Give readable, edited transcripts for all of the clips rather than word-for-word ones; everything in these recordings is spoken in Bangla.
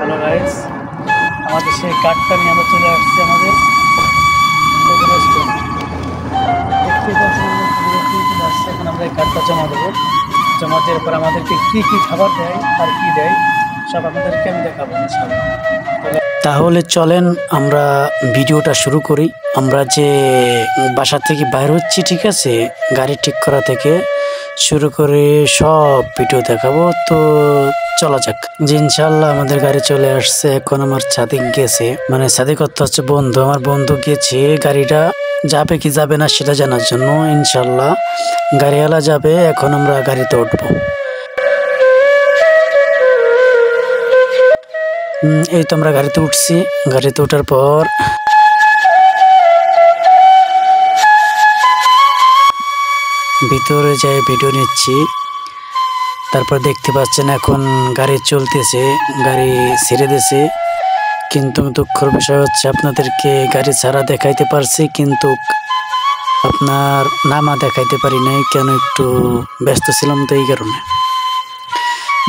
হ্যালো গাইস, আমাদের সেই কাঠটা নিয়ে আমরা চলে আসছি আমাদের রেস্টুরেন্ট। দেখতে পাচ্ছেন আসছে, এখন আমরা এই কাঠটা জমা দেবো। জমা দেওয়ার পর আমাদেরকে কী কী খাবার দেয় আর কী দেয় সব আপনাদেরকে আমি দেখাবো ইনশাআল্লাহ। তাহলে চলেন আমরা ভিডিওটা শুরু করি। আমরা যে বাসা থেকে বাইর হচ্ছি, ঠিক আছে, গাড়ি ঠিক করা থেকে শুরু করে সব ভিডিও দেখাবো। তো চলা যাক। যে ইনশাল্লাহ আমাদের গাড়ি চলে আসছে। এখন আমার সাদিক গেছে, মানে সাদিক অর্থ হচ্ছে বন্ধু, আমার বন্ধু গেছে গাড়িটা যাবে কি যাবে না সেটা জানার জন্য। ইনশাল্লাহ গাড়িওয়ালা যাবে, এখন আমরা গাড়িতে উঠবো। এই তো আমরা গাড়িতে উঠছি। গাড়িতে ওঠার পর ভিতরে যাই ভিডিও নিচ্ছি। তারপর দেখতে পাচ্ছেন এখন গাড়ি চলতেছে, গাড়ি ছেড়ে দিয়েছে। কিন্তু দুঃখের বিষয় হচ্ছে আপনাদেরকে গাড়ি ছাড়া দেখাইতে পারছি, কিন্তু আপনার নামা দেখাইতে পারি নাই। কেন, একটু ব্যস্ত ছিলাম তো এই কারণে।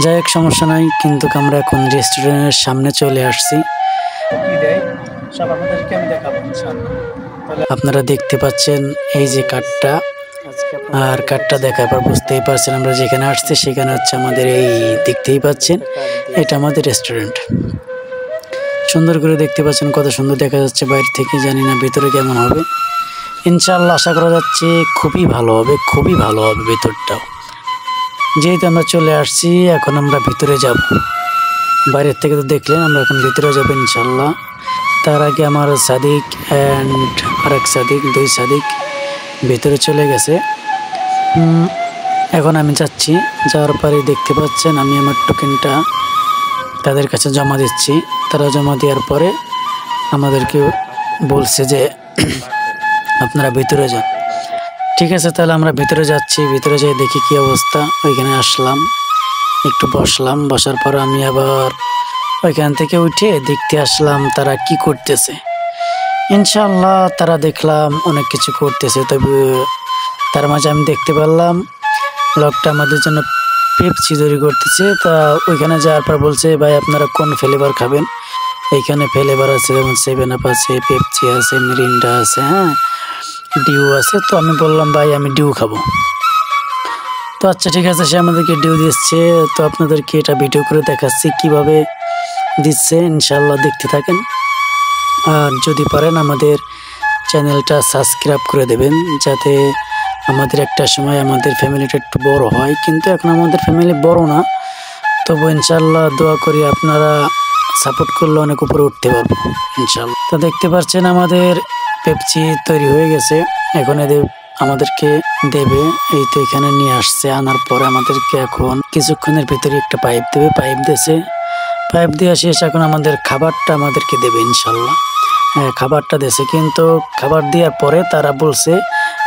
যাই হোক, সমস্যা নাই। কিন্তু আমরা এখন রেস্টুরেন্টের সামনে চলে আসছি। আপনারা দেখতে পাচ্ছেন এই যে কাঠটা, আর কাঠটা দেখার পর বুঝতেই পারছেন আমরা যেখানে আসছি সেখানে হচ্ছে আমাদের, এই দেখতেই পাচ্ছেন এটা আমাদের রেস্টুরেন্ট। সুন্দর করে দেখতে পাচ্ছেন, কত সুন্দর দেখা যাচ্ছে বাইরে থেকে। জানি না ভিতরে কেমন হবে। ইনশাআল্লাহ আশা করা যাচ্ছে খুবই ভালো হবে, খুবই ভালো হবে ভিতরটাও। যেহেতু আমরা চলে আসছি, এখন আমরা ভিতরে যাব। বাইরের থেকে তো দেখলেন, আমরা এখন ভিতরে যাব ইনশাআল্লাহ। তার আগে আমার সাদিক অ্যান্ড আরেক সাদিক, দুই সাদিক ভিতরে চলে গেছে। এখন আমি যাচ্ছি। যাওয়ার পরে দেখতে পাচ্ছেন আমি আমার টোকেনটা তাদের কাছে জমা দিচ্ছি। তারা জমা দেওয়ার পরে আমাদেরকে বলছে যে আপনারা ভিতরে যান। ঠিক আছে, তাহলে আমরা ভিতরে যাচ্ছি। ভিতরে যাই দেখি কি অবস্থা। ওইখানে আসলাম, একটু বসলাম। বসার পর আমি আবার ওইখান থেকে উঠে দেখতে আসলাম তারা কি করতেছে। ইনশাআল্লাহ তারা দেখলাম অনেক কিছু করতেছে। তবে তার মাঝে আমি দেখতে পারলাম লোকটা আমাদের জন্য পেপসি তৈরি করতেছে। তা ওইখানে যাওয়ার পর বলছে, ভাই আপনারা কোন ফ্লেভার খাবেন? এইখানে ফ্লেভার আছে, যেমন 7 আপ আছে, পেপসি আছে, মিরিন্ডা আছে, হ্যাঁ, ডিউ আছে। তো আমি বললাম, ভাই আমি ডিউ খাবো। তো আচ্ছা ঠিক আছে, সে আমাদেরকে ডিউ দিচ্ছে। তো আপনাদেরকে এটা ভিডিও করে দেখাচ্ছি কিভাবে দিচ্ছে। ইনশাআল্লাহ দেখতে থাকেন। আর যদি পারেন আমাদের চ্যানেলটা সাবস্ক্রাইব করে দেবেন, যাতে আমাদের একটা সময় আমাদের ফ্যামিলিটা একটু বড় হয়। কিন্তু এখন আমাদের ফ্যামিলি বড় না, তবু ইনশাআল্লাহ দোয়া করি আপনারা সাপোর্ট করলে অনেক উপরে উঠতে পারবো ইনশাআল্লাহ। তো দেখতে পাচ্ছেন আমাদের পেপসি তৈরি হয়ে গেছে। এখন এদের আমাদেরকে দেবে। এই তো এখানে নিয়ে আসছে। আনার পরে আমাদেরকে এখন কিছুক্ষণের ভিতরে একটা পাইপ দেবে। পাইপ দিয়েছে, পাইপ দিয়ে শেষ। এখন আমাদের খাবারটা আমাদেরকে দেবে ইনশাআল্লাহ। হ্যাঁ, খাবারটা দিয়েছে। কিন্তু খাবার দেওয়ার পরে তারা বলছে,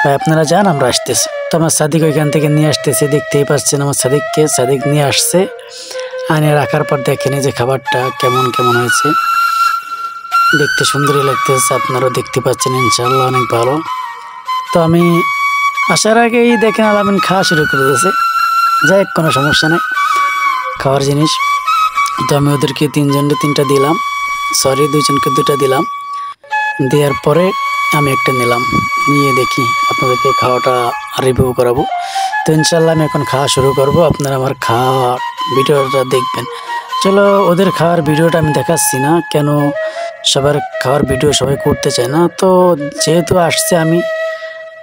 ভাই আপনারা যান, আমরা আসতেছি। তো আমার সাদিক ওইখান থেকে নিয়ে আসতেছে। দেখতেই পাচ্ছেন আমার সাদিককে, সাদিক নিয়ে আসছে। আনে রাখার পর দেখেনি যে খাবারটা কেমন কেমন হয়েছে। দেখতে সুন্দরই লাগতেছে, আপনারাও দেখতে পাচ্ছেন ইনশাআল্লাহ অনেক ভালো। তো আমি আসার আগেই দেখেন আলামিন খাওয়া শুরু করে দিয়েছে। যাই, কোনো সমস্যা নেই, খাওয়ার জিনিস। তো আমি ওদেরকে 3জনকে 3টা দিলাম, সরি 2জনকে 2টা দিলাম। দেওয়ার পরে আমি একটা নিলাম, নিয়ে দেখি আপনাদেরকে খাওয়াটা রিভিউ করাবো। তো ইনশাআল্লাহ আমি এখন খাওয়া শুরু করব। আপনারা আমার খাওয়া ভিডিওটা দেখবেন। চলো, ওদের খাওয়ার ভিডিওটা আমি দেখাচ্ছি না, কেন সবার খাওয়ার ভিডিও সবাই করতে চায় না। তো যেহেতু আসছে আমি,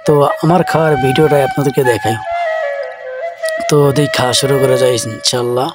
তো আমার খাওয়ার ভিডিওটাই আপনাদেরকে দেখাই। তো ওদের খাওয়া শুরু করা যায় ইনশাআল্লাহ।